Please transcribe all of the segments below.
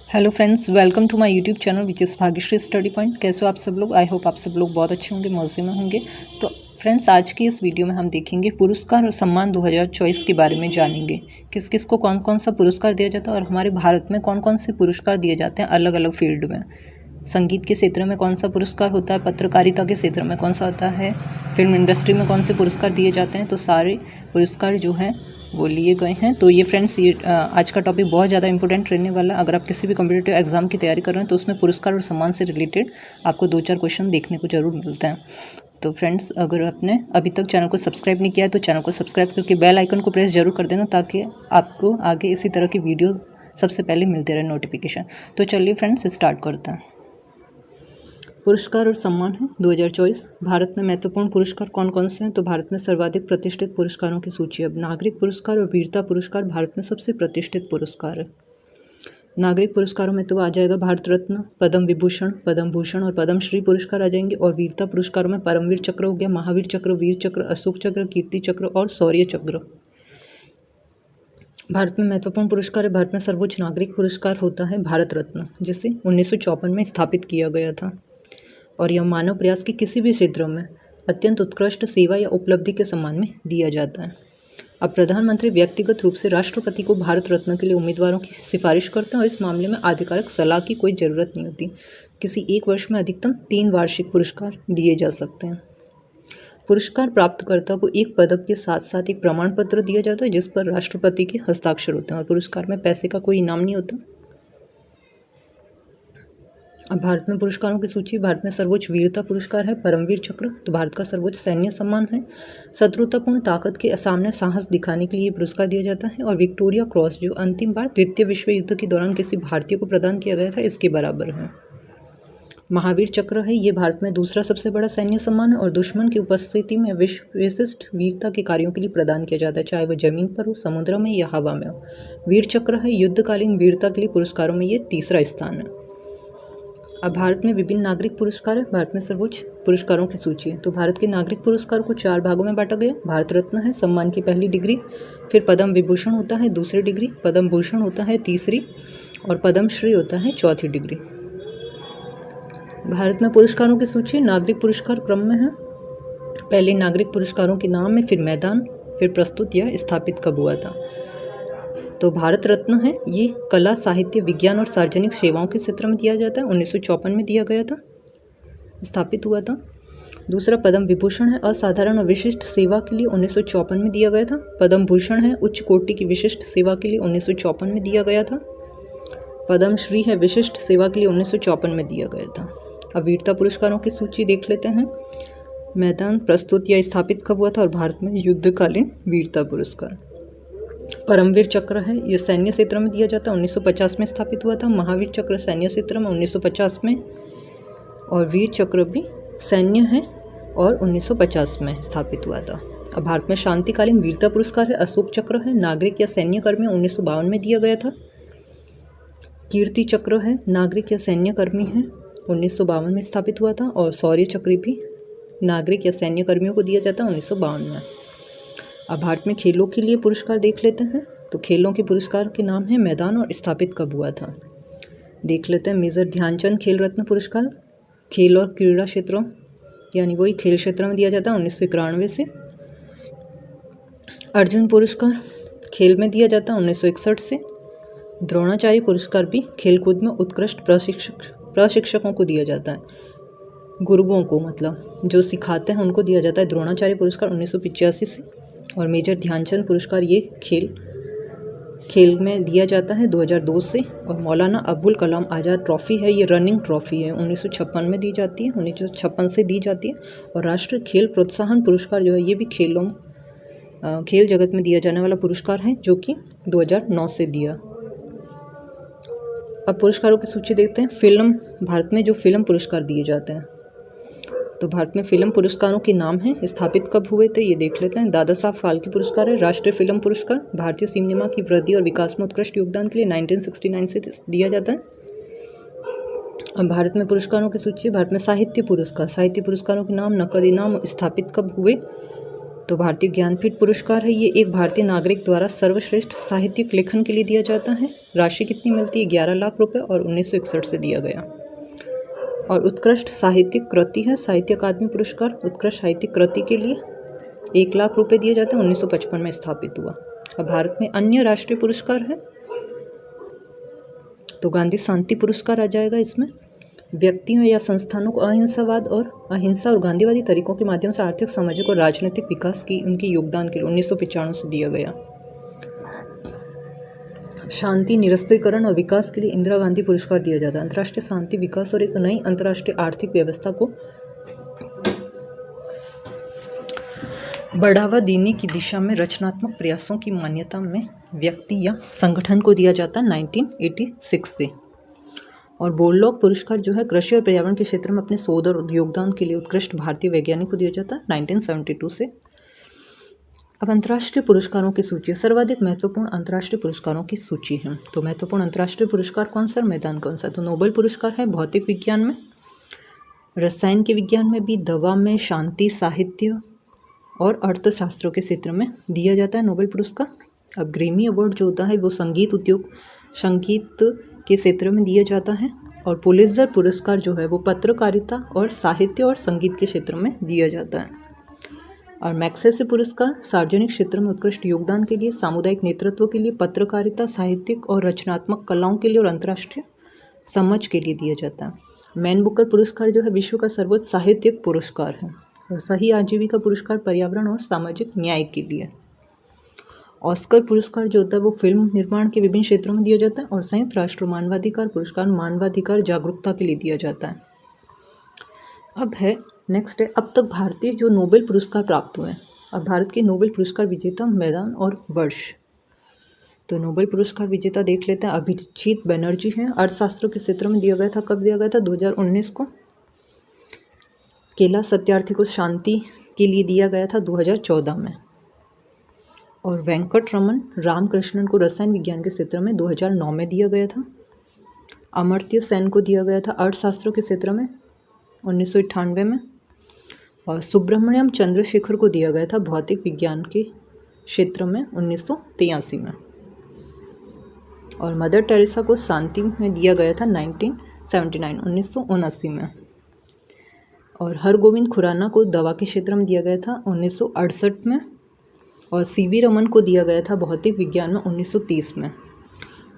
Hello friends, welcome to my YouTube channel which is Bhagyashree study point. कैसे हो आप सब लोग? आई होप आप सब लोग बहुत अच्छे होंगे, मज़े में होंगे। तो फ्रेंड्स, आज की इस वीडियो में हम देखेंगे पुरस्कार और सम्मान 2024 के बारे में जानेंगे। किस किस को कौन कौन सा पुरस्कार दिया जाता है और हमारे भारत में कौन कौन से पुरस्कार दिए जाते हैं अलग अलग फील्ड में। संगीत के क्षेत्र में कौन सा पुरस्कार होता है, पत्रकारिता के क्षेत्र में कौन सा होता है, फिल्म इंडस्ट्री में कौन से पुरस्कार दिए जाते हैं। तो सारे पुरस्कार जो हैं वो लिए गए हैं। तो ये फ्रेंड्स, ये आज का टॉपिक बहुत ज़्यादा इंपॉर्टेंट रहने वाला है। अगर आप किसी भी कॉम्पिटिटिव एग्जाम की तैयारी कर रहे हैं तो उसमें पुरस्कार और सम्मान से रिलेटेड आपको 2-4 क्वेश्चन देखने को जरूर मिलता है। तो फ्रेंड्स, अगर आपने अभी तक चैनल को सब्सक्राइब नहीं किया है तो चैनल को सब्सक्राइब करके बेल आइकन को प्रेस जरूर कर देना, ताकि आपको आगे इसी तरह की वीडियोज़ सबसे पहले मिलते रहे नोटिफिकेशन। तो चलिए फ्रेंड्स, स्टार्ट करते हैं। पुरस्कार और सम्मान है 2024। भारत में महत्वपूर्ण पुरस्कार कौन कौन से हैं? तो भारत में सर्वाधिक प्रतिष्ठित पुरस्कारों की सूची है। नागरिक पुरस्कार और वीरता पुरस्कार भारत में सबसे प्रतिष्ठित पुरस्कार है। नागरिक पुरस्कारों में तो आ जाएगा भारत रत्न, पद्म विभूषण, पद्म भूषण और पद्मश्री पुरस्कार आ जाएंगे। और वीरता पुरस्कारों में परमवीर चक्र हो गया, महावीर चक्र, वीर चक्र, अशोक चक्र, कीर्ति चक्र और शौर्य चक्र। भारत में महत्वपूर्ण पुरस्कार है। भारत में सर्वोच्च नागरिक पुरस्कार होता है भारत रत्न, जिसे 1954 में स्थापित किया गया था। और यह मानव प्रयास के किसी भी क्षेत्र में अत्यंत उत्कृष्ट सेवा या उपलब्धि के सम्मान में दिया जाता है। अब प्रधानमंत्री व्यक्तिगत रूप से राष्ट्रपति को भारत रत्न के लिए उम्मीदवारों की सिफारिश करते हैं और इस मामले में आधिकारिक सलाह की कोई ज़रूरत नहीं होती। किसी एक वर्ष में अधिकतम 3 वार्षिक पुरस्कार दिए जा सकते हैं। पुरस्कार प्राप्तकर्ता को एक पदक के साथ साथ एक प्रमाण पत्र दिया जाता है जिस पर राष्ट्रपति के हस्ताक्षर होते हैं। और पुरस्कार में पैसे का कोई इनाम नहीं होता। अब भारत में पुरस्कारों की सूची। भारत में सर्वोच्च वीरता पुरस्कार है परमवीर चक्र, तो भारत का सर्वोच्च सैन्य सम्मान है। शत्रुतापूर्ण ताकत के सामने साहस दिखाने के लिए पुरस्कार दिया जाता है। और विक्टोरिया क्रॉस, जो अंतिम बार द्वितीय विश्व युद्ध के दौरान किसी भारतीय को प्रदान किया गया था, इसके बराबर है। महावीर चक्र है, ये भारत में दूसरा सबसे बड़ा सैन्य सम्मान है और दुश्मन की उपस्थिति में विशिष्ट वीरता के कार्यों के लिए प्रदान किया जाता है, चाहे वह जमीन पर हो, समुद्र में या हवा में हो। वीर चक्र है, युद्धकालीन वीरता के लिए पुरस्कारों में ये तीसरा स्थान है। अब भारत में विभिन्न नागरिक पुरस्कार है। भारत में सर्वोच्च पुरस्कारों की सूची है। तो भारत के नागरिक पुरस्कार को 4 भागों में बांटा गया। भारत रत्न है सम्मान की पहली डिग्री, फिर पद्म विभूषण होता है दूसरी डिग्री, पद्म भूषण होता है तीसरी और पद्मश्री होता है चौथी डिग्री। भारत में पुरस्कारों की सूची नागरिक पुरस्कार क्रम में है। पहले नागरिक पुरस्कारों के नाम है, फिर मैदान, फिर प्रस्तुत या स्थापित कब हुआ था। तो भारत रत्न है, ये कला, साहित्य, विज्ञान और सार्वजनिक सेवाओं के क्षेत्र में दिया जाता है। 1954 में दिया गया था, स्थापित हुआ था। दूसरा पद्म विभूषण है, असाधारण और विशिष्ट सेवा के लिए 1954 में दिया गया था। पद्म भूषण है, उच्च कोटि की विशिष्ट सेवा के लिए 1954 में दिया गया था। पद्मश्री है, विशिष्ट सेवा के लिए 1954 में दिया गया था। अब वीरता पुरस्कारों की सूची देख लेते हैं। मैदान, प्रस्तुत या स्थापित कब हुआ था और भारत में युद्धकालीन वीरता पुरस्कार। परमवीर चक्र है, यह सैन्य क्षेत्र में दिया जाता है, 1950 में स्थापित हुआ था। महावीर चक्र सैन्य क्षेत्र में 1950 में, और वीर चक्र भी सैन्य है और 1950 में स्थापित हुआ था। अब भारत में शांतिकालीन वीरता पुरस्कार है, अशोक चक्र है, नागरिक या सैन्य कर्मी, 1952 में दिया गया था। कीर्ति चक्र है, नागरिक या सैन्य कर्मी है, 1952 में स्थापित हुआ था। और शौर्य चक्र भी नागरिक या सैन्य कर्मियों को दिया जाता है, 1952 में। अब भारत में खेलों के लिए पुरस्कार देख लेते हैं। तो खेलों के पुरस्कार के नाम है मैदान और स्थापित कब हुआ था। देख लेते हैं। मेजर ध्यानचंद खेल रत्न पुरस्कार खेल और क्रीड़ा क्षेत्रों यानी वही खेल क्षेत्र में दिया जाता है, 1991 से। अर्जुन पुरस्कार खेल में दिया जाता है, 1961 से। द्रोणाचार्य पुरस्कार भी खेलकूद में उत्कृष्ट प्रशिक्षकों को दिया जाता है, गुरुओं को, मतलब जो सिखाते हैं उनको दिया जाता है द्रोणाचार्य पुरस्कार, 1985 से। और मेजर ध्यानचंद पुरस्कार ये खेल में दिया जाता है 2002 से। और मौलाना अबुल कलाम आज़ाद ट्रॉफ़ी है, ये रनिंग ट्रॉफ़ी है, 1956 में दी जाती है, 1956 से दी जाती है। और राष्ट्रीय खेल प्रोत्साहन पुरस्कार जो है, ये भी खेल जगत में दिया जाने वाला पुरस्कार है, जो कि 2009 से दिया। अब पुरस्कारों की सूची देखते हैं। फिल्म, भारत में जो फिल्म पुरस्कार दिए जाते हैं, तो भारत में फिल्म पुरस्कारों के नाम हैं, स्थापित कब हुए थे ये देख लेते हैं। दादा साहब फाल्के पुरस्कार है, राष्ट्रीय फिल्म पुरस्कार भारतीय सिनेमा की वृद्धि और विकास में उत्कृष्ट योगदान के लिए 1969 से दिया जाता है। अब भारत में पुरस्कारों की सूची। भारत में साहित्य पुरस्कारों के नाम, नकद इनाम स्थापित कब हुए, तो भारतीय ज्ञानपीठ पुरस्कार है, ये एक भारतीय नागरिक द्वारा सर्वश्रेष्ठ साहित्यिक लेखन के लिए दिया जाता है। राशि कितनी मिलती है? 11 लाख रुपए और 1961 से दिया गया। और उत्कृष्ट साहित्यिक कृति है साहित्य अकादमी पुरस्कार, उत्कृष्ट साहित्यिक कृति के लिए 1 लाख रुपए दिए जाते हैं, 1955 में स्थापित हुआ। अब भारत में अन्य राष्ट्रीय पुरस्कार है, तो गांधी शांति पुरस्कार आ जाएगा इसमें। व्यक्तियों या संस्थानों को अहिंसावाद और अहिंसा और गांधीवादी तरीकों के माध्यम से आर्थिक, सामाजिक और राजनीतिक विकास की उनके योगदान के लिए 1995 से दिया गया। शांति, निरस्त्रीकरण और विकास के लिए इंदिरा गांधी पुरस्कार दिया जाता है। अंतर्राष्ट्रीय शांति, विकास और एक नई अंतर्राष्ट्रीय आर्थिक व्यवस्था को बढ़ावा देने की दिशा में रचनात्मक प्रयासों की मान्यता में व्यक्ति या संगठन को दिया जाता है 1986 से। और बोरलॉग पुरस्कार जो है कृषि और पर्यावरण के क्षेत्र में अपने शोध और योगदान के लिए उत्कृष्ट भारतीय वैज्ञानिक को दिया जाता है 1972 से। अब अंतर्राष्ट्रीय पुरस्कारों की सूची, सर्वाधिक महत्वपूर्ण अंतर्राष्ट्रीय पुरस्कारों की सूची है। तो महत्वपूर्ण अंतर्राष्ट्रीय पुरस्कार कौन सा, मैदान कौन सा? तो नोबेल पुरस्कार है भौतिक विज्ञान में, रसायन के विज्ञान में भी, दवा में, शांति, साहित्य और अर्थशास्त्रों के क्षेत्र में दिया जाता है नोबेल पुरस्कार। अब ग्रैमी अवार्ड जो होता है वो संगीत उद्योग, संगीत के क्षेत्र में दिया जाता है। और पुलित्जर पुरस्कार जो है वो पत्रकारिता और साहित्य और संगीत के क्षेत्र में दिया जाता है। और मैग्सेसे पुरस्कार सार्वजनिक क्षेत्र में उत्कृष्ट योगदान के लिए, सामुदायिक नेतृत्व के लिए, पत्रकारिता, साहित्यिक और रचनात्मक कलाओं के लिए और अंतर्राष्ट्रीय समझ के लिए दिया जाता है। मैन बुकर पुरस्कार जो है विश्व का सर्वोच्च साहित्यिक पुरस्कार है। और सही आजीविका पुरस्कार पर्यावरण और सामाजिक न्याय के लिए। ऑस्कर पुरस्कार जो होता है वो फिल्म निर्माण के विभिन्न क्षेत्रों में दिया जाता है। और संयुक्त राष्ट्र मानवाधिकार पुरस्कार मानवाधिकार जागरूकता के लिए दिया जाता है। अब है नेक्स्ट है, अब तक भारतीय जो नोबेल पुरस्कार प्राप्त हुए हैं। अब भारत के नोबेल पुरस्कार विजेता, मैदान और वर्ष। तो नोबेल पुरस्कार विजेता देख लेते हैं। अभिजीत बनर्जी हैं, अर्थशास्त्र के क्षेत्र में दिया गया था। कब दिया गया था? 2019 को। कैलाश सत्यार्थी को शांति के लिए दिया गया था 2014 में। और वेंकट रमन रामकृष्णन को रसायन विज्ञान के क्षेत्र में 2009 में दिया गया था। अमर्त्य सेन को दिया गया था अर्थशास्त्र के क्षेत्र में 1998 में। और सुब्रमण्यम चंद्रशेखर को दिया गया था भौतिक विज्ञान के क्षेत्र में 1983 में। और मदर टेरेसा को शांति में दिया गया था 1979 में। और हरगोविंद खुराना को दवा के क्षेत्र में दिया गया था 1968 में। और सीवी रमन को दिया गया था भौतिक विज्ञान में 1930 में।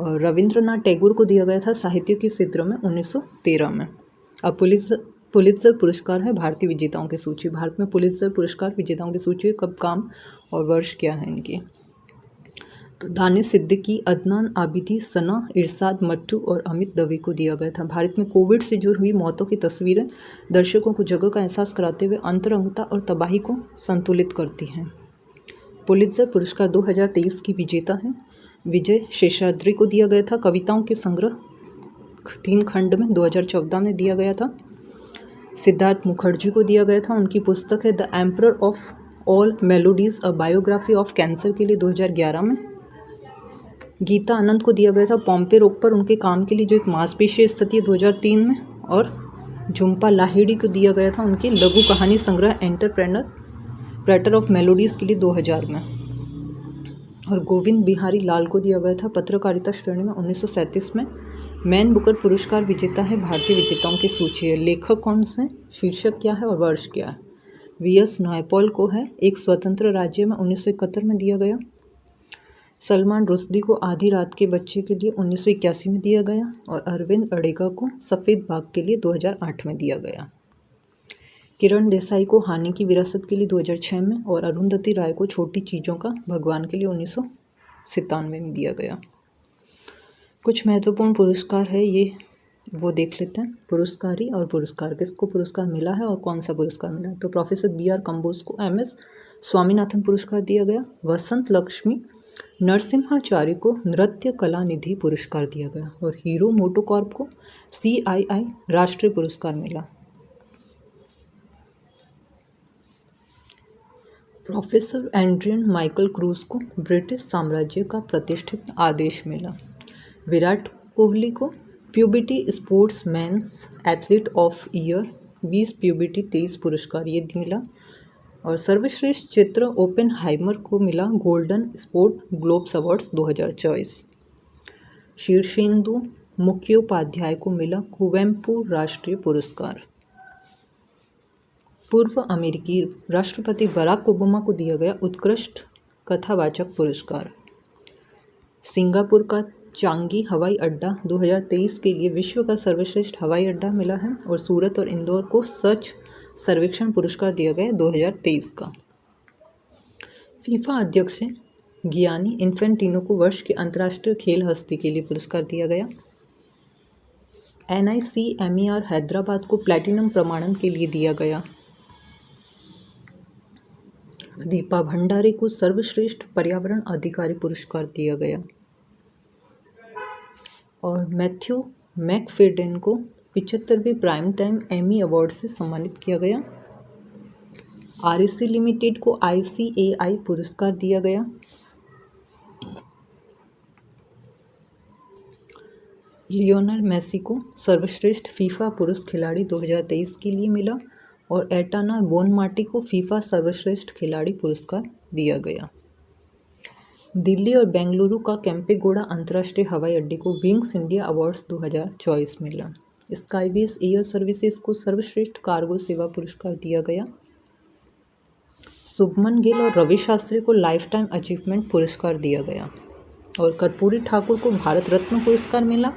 और रविंद्रनाथ टैगोर को दिया गया था साहित्य के क्षेत्र में 1913 में। अब पुलित्जर पुरस्कार है भारतीय विजेताओं की सूची। भारत में पुलित्जर पुरस्कार विजेताओं की सूची, कब, काम और वर्ष क्या है इनकी। तो दानिश सिद्दीकी, अदनान आबिदी, सना, इरशाद मट्टू और अमित दवे को दिया गया था। भारत में कोविड से जुड़ी हुई मौतों की तस्वीरें दर्शकों को जगह का एहसास कराते हुए अंतरंगता और तबाही को संतुलित करती हैं। पुलित्जर पुरस्कार 2023 की विजेता है विजय शेषाद्री को दिया गया था। कविताओं के संग्रह 3 खंड में 2014 में दिया गया था। सिद्धार्थ मुखर्जी को दिया गया था, उनकी पुस्तक है the emperor of all melodies a biography of cancer के लिए 2011 में। गीता आनंद को दिया गया था पॉम्पे रोग पर उनके काम के लिए जो एक मांसपेशी स्थिति है 2003 में। और झुम्पा लाहिड़ी को दिया गया था उनके लघु कहानी संग्रह एंटरप्रेटर ऑफ मेलोडीज़ के लिए 2000 में। और गोविंद बिहारी लाल को दिया गया था पत्रकारिता श्रेणी में 1937 में। मैन बुकर पुरस्कार विजेता है भारतीय विजेताओं की सूची है। लेखक कौन से, शीर्षक क्या है और वर्ष क्या है। वी.एस. नायपॉल को है एक स्वतंत्र राज्य में 1971 में दिया गया। सलमान रुश्दी को आधी रात के बच्चे के लिए 1981 में दिया गया। और अरविंद अडेगा को सफ़ेद बाघ के लिए 2008 में दिया गया। किरण देसाई को हानि की विरासत के लिए 2006 में। और अरुंधति राय को छोटी चीज़ों का भगवान के लिए 1997 में दिया गया। कुछ महत्वपूर्ण पुरस्कार है ये वो देख लेते हैं। पुरस्कारी और पुरस्कार, किसको पुरस्कार मिला है और कौन सा पुरस्कार मिला है। तो प्रोफेसर B.R. कंबोज को MS स्वामीनाथन पुरस्कार दिया गया। वसंत लक्ष्मी नरसिम्हाचार्य को नृत्य कला निधि पुरस्कार दिया गया। और हीरो मोटोकॉर्प को CII राष्ट्रीय पुरस्कार मिला। प्रोफेसर एड्रियन माइकल क्रूज को ब्रिटिश साम्राज्य का प्रतिष्ठित आदेश मिला। विराट कोहली को Pubity sportsman's athlete of year 20 Pubity 23 पुरस्कार ये मिला। और सर्वश्रेष्ठ चित्र ओपेनहाइमर को मिला golden sport globes awards 2024। Shirshendu Mukhopadhyay को मिला कुवेम्पु राष्ट्रीय पुरस्कार। पूर्व अमेरिकी राष्ट्रपति बराक ओबामा को दिया गया उत्कृष्ट कथावाचक पुरस्कार। सिंगापुर का चांगी हवाई अड्डा 2023 के लिए विश्व का सर्वश्रेष्ठ हवाई अड्डा मिला है और सूरत और इंदौर को स्वच्छ सर्वेक्षण पुरस्कार दिया गया 2023 का। फीफा अध्यक्ष गियानी इन्फेंटिनो को वर्ष के अंतर्राष्ट्रीय खेल हस्ती के लिए पुरस्कार दिया गया। NICMER हैदराबाद को प्लैटिनम प्रमाणन के लिए दिया गया। दीपा भंडारे को सर्वश्रेष्ठ पर्यावरण अधिकारी पुरस्कार दिया गया और मैथ्यू मैकफेडन को 75वें प्राइम टाइम एमी अवार्ड से सम्मानित किया गया। REC लिमिटेड को ICAI पुरस्कार दिया गया। लियोनेल मेसी को सर्वश्रेष्ठ फीफा पुरुष खिलाड़ी 2023 के लिए मिला और एटाना बोनमार्टी को फीफा सर्वश्रेष्ठ खिलाड़ी पुरस्कार दिया गया। दिल्ली और बेंगलुरु का केम्पेगौड़ा अंतर्राष्ट्रीय हवाई अड्डे को विंग्स इंडिया अवार्ड्स 2024 मिला। स्काईवेज एयर सर्विसेज को सर्वश्रेष्ठ कार्गो सेवा पुरस्कार दिया गया। शुभमन गिल और रवि शास्त्री को लाइफ टाइम अचीवमेंट पुरस्कार दिया गया और कर्पूरी ठाकुर को भारत रत्न पुरस्कार मिला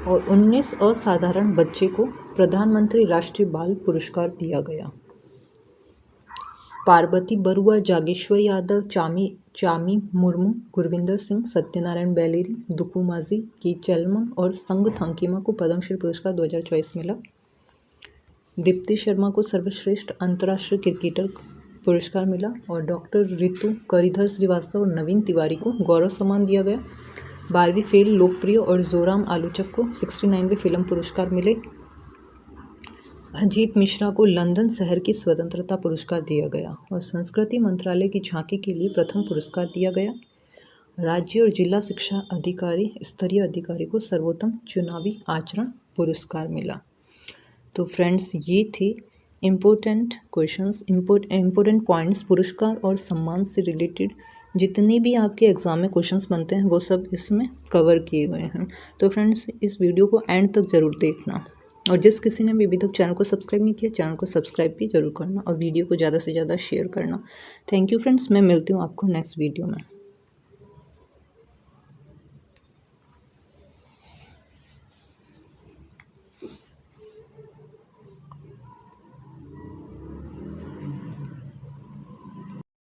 और 19 असाधारण बच्चे को प्रधानमंत्री राष्ट्रीय बाल पुरस्कार दिया गया। पार्वती बरुआ, जागेश्वर यादव, चामी मुर्मू, गुरविंदर सिंह, सत्यनारायण बेलेरी, दुकुमाजी की चेलमन और संग थंकीमा को पद्मश्री पुरस्कार 2024 मिला। दीप्ति शर्मा को सर्वश्रेष्ठ अंतर्राष्ट्रीय क्रिकेटर पुरस्कार मिला और डॉक्टर रितु करिधर श्रीवास्तव और नवीन तिवारी को गौरव सम्मान दिया गया। 12वीं फेल लोकप्रिय और जोराम आलोचक को 69वें फिल्म पुरस्कार मिले। अजीत मिश्रा को लंदन शहर की स्वतंत्रता पुरस्कार दिया गया और संस्कृति मंत्रालय की झांकी के लिए प्रथम पुरस्कार दिया गया। राज्य और जिला शिक्षा अधिकारी स्तरीय अधिकारी को सर्वोत्तम चुनावी आचरण पुरस्कार मिला। तो फ्रेंड्स, ये थे इम्पोर्टेंट क्वेश्चंस, इम्पोर्टेंट पॉइंट्स पुरस्कार और सम्मान से रिलेटेड जितने भी आपके एग्ज़ाम में क्वेश्चंस बनते हैं वो सब इसमें कवर किए गए हैं। तो फ्रेंड्स, इस वीडियो को एंड तक ज़रूर देखना और जिस किसी ने भी अभी तक चैनल को सब्सक्राइब नहीं किया, चैनल को सब्सक्राइब भी जरूर करना और वीडियो को ज़्यादा से ज़्यादा शेयर करना। थैंक यू फ्रेंड्स, मैं मिलती हूँ आपको नेक्स्ट वीडियो में।